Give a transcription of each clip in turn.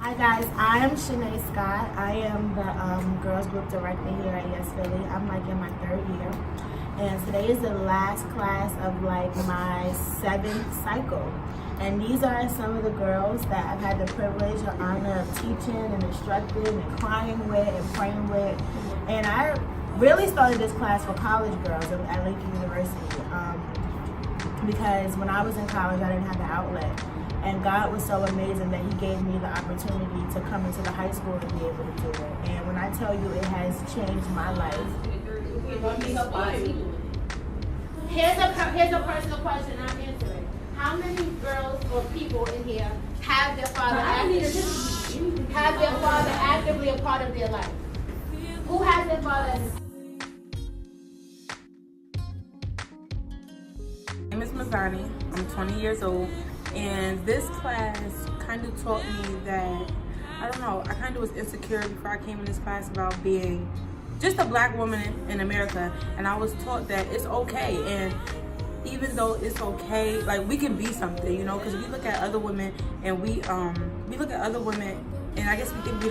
Hi guys, I am Shanae Scott. I am the girls group director here at R.S.V.P.Inc. I'm like in my 3rd year. And today is the last class of like my 7th cycle. And these are some of the girls that I've had the privilege or honor of teaching and instructing and crying with and praying with. And I really started this class for college girls at Lincoln University because when I was in college I didn't have the outlet. And God was so amazing that He gave me the opportunity to come into the high school and be able to do it. And when I tell you it has changed my life. Here's a personal question I'm answering. How many girls or people in here have their father actively a part of their life? Who has their father? My name is Mazani. I'm 20 years old. And this class kind of taught me that, I don't know, I kind of was insecure before I came in this class about being just a black woman in America. And I was taught that it's okay. And even though it's okay, like we can be something, you know, because we look at other women and we look at other women and I guess we think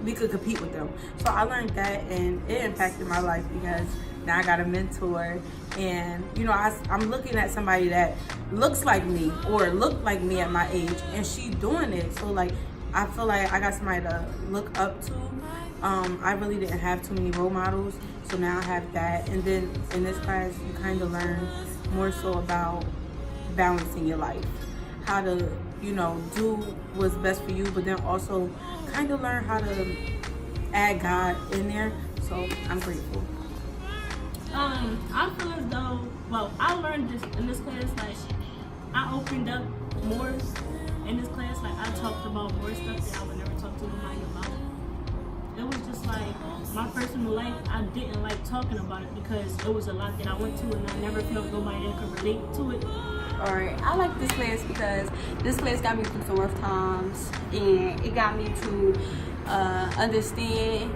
we could compete with them. So I learned that and it impacted my life because now I got a mentor and, you know, I'm looking at somebody that looks like me or looked like me at my age and she doing it. So like, I feel like I got somebody to look up to. I really didn't have too many role models. So now I have that. And then in this class, you kind of learn more so about balancing your life. How to, you know, do what's best for you, but then also kind of learn how to add God in there. So I'm grateful. I feel as though, well, I learned this in this class, like, I opened up more in this class, like, I talked about more stuff that I would never talk to nobody about. It was just like, my personal life, I didn't like talking about it because it was a lot that I went to and I never felt nobody that could relate to it. Alright, I like this class because this class got me through some rough times and it got me to understand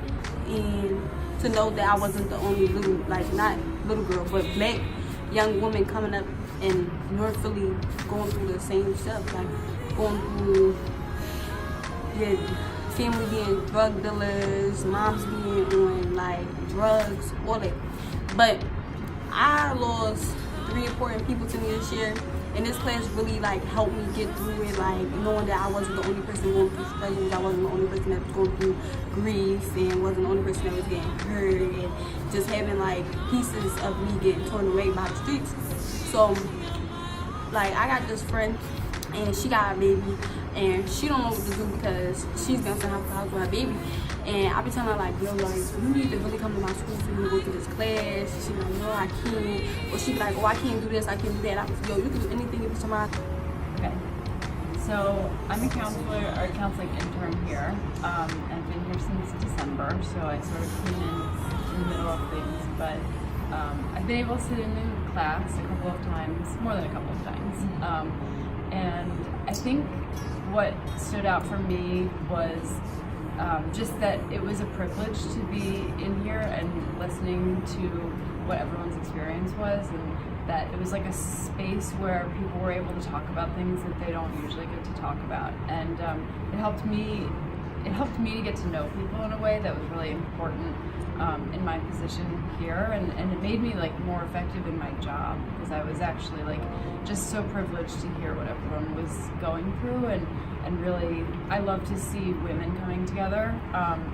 and to know that I wasn't the only little, like not little girl, but black young woman coming up in North Philly going through the same stuff, like going through your family being drug dealers, moms being on like drugs, all that. But I lost 3 important people to me this year. And this class really like helped me get through it, like knowing that I wasn't the only person going through struggles, I wasn't the only person that was going through grief and wasn't the only person that was getting hurt and just having like pieces of me getting torn away by the streets. So like I got this friend and she got a baby and she don't know what to do because she's bouncing house to house with her baby. And I be telling her like, yo, like, you need to really come to my school so you can go through this class. She be like, no, I can't. Or she be like, oh, I can't do this, I can't do that. I was like, yo, you can do anything if it's tomorrow. Okay. So I'm a counselor or counseling intern here. I've been here since December, so I sort of came in the middle of things. But I've been able to sit in class a couple of times, more than a couple of times. And I think what stood out for me was just that it was a privilege to be in here and listening to what everyone's experience was, and that it was like a space where people were able to talk about things that they don't usually get to talk about. And it helped me to get to know people in a way that was really important in my position here, and it made me like more effective in my job because I was actually like just so privileged to hear what everyone was going through, and really I love to see women coming together,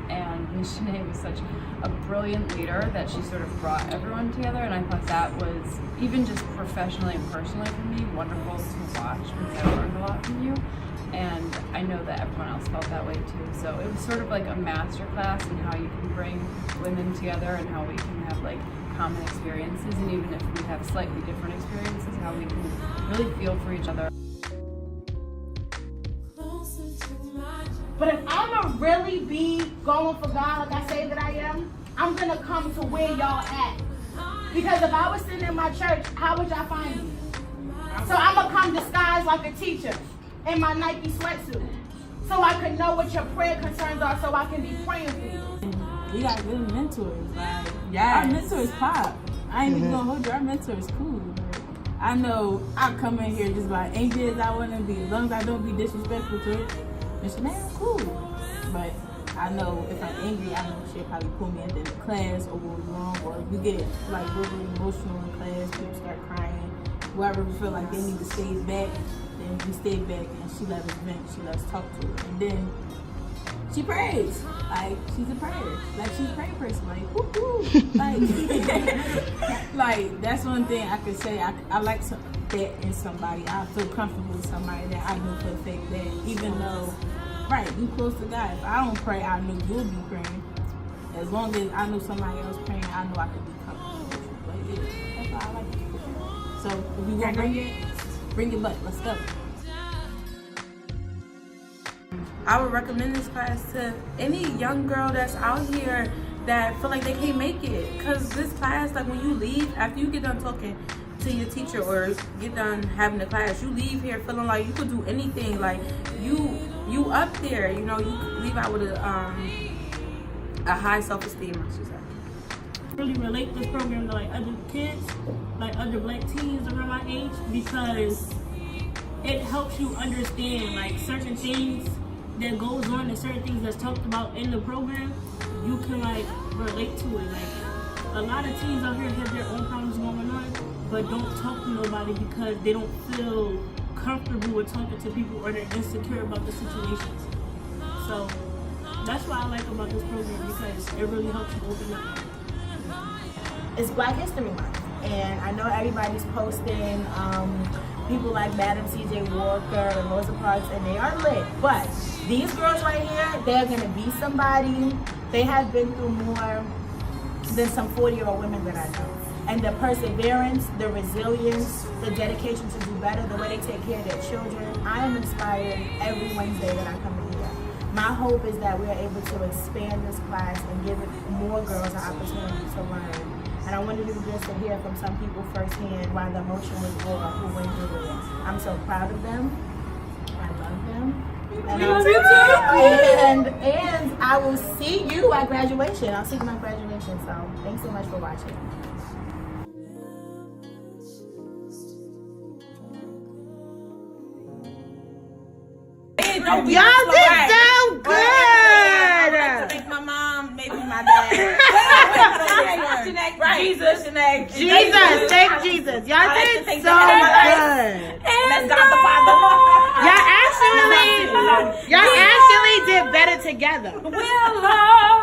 and Ms. Shanae was such a brilliant leader that she sort of brought everyone together, and I thought that was, even just professionally and personally for me, wonderful to watch because I learned a lot from you. And I know that everyone else felt that way too. So it was sort of like a master class in how you can bring women together and how we can have like common experiences, and even if we have slightly different experiences, how we can really feel for each other. But if I'ma really be going for God like I say that I am, I'm gonna come to where y'all at. Because if I was sitting in my church, how would y'all find me? So I'm gonna come disguised like a teacher in my Nike sweatsuit, so I can know what your prayer concerns are, so I can be praying for you. We got good mentors. Like, our mentors pop. I ain't even gonna hold you. Our mentors cool. I know I come in here just about angry as I want to be, as long as I don't be disrespectful to it. Miss Chanel, cool. But I know if I'm angry, I know she'll probably pull me at the end of class or what was wrong, or if we get like really emotional in class, people start crying, whoever we feel like they need to stay back, then we stay back and she let us vent, she let us talk to her. And then she prays. Like she's a prayer. Like she's a prayer person. Like woo-hoo. Like that's one thing I could say. I like that in somebody. I feel comfortable with somebody that I know for the fact that even though, right, you close to God. If I don't pray, I know you'll be praying. As long as I know somebody else praying, I know I could be comfortable with you. But yeah, that's why I like it. So if you want to bring it back. Let's go. I would recommend this class to any young girl that's out here that feel like they can't make it. Because this class, like when you leave, after you get done talking to your teacher or get done having the class, you leave here feeling like you could do anything. Like you up there, you know, you leave out with a high self-esteem, I should say. Really relate this program to like other kids, like other black teens around my age, because it helps you understand like certain things that goes on and certain things that's talked about in the program. You can like relate to it. Like a lot of teens out here have their own problems going on, but don't talk to nobody because they don't feel comfortable with talking to people or they're insecure about the situations. So that's what I like about this program, because it really helps you open up. It's Black History Month, and I know everybody's posting people like Madam C.J. Walker and Rosa Parks, and they are lit. But these girls right here, they're gonna be somebody. They have been through more than some 40-year-old women that I know. And the perseverance, the resilience, the dedication to do better, the way they take care of their children. I am inspired every Wednesday that I come in here. My hope is that we're able to expand this class and give more girls an opportunity to learn. And I wanted you just to hear from some people firsthand why the emotion was real who went through it. I'm so proud of them. I love them. And and I will see you at graduation. I'll see you at graduation. So thanks so much for watching. Y'all did so good. I like to thank my mom, maybe my dad. Jesus, thank Jesus. Y'all did so good. Let's God the Father. Y'all actually did better together. We'll love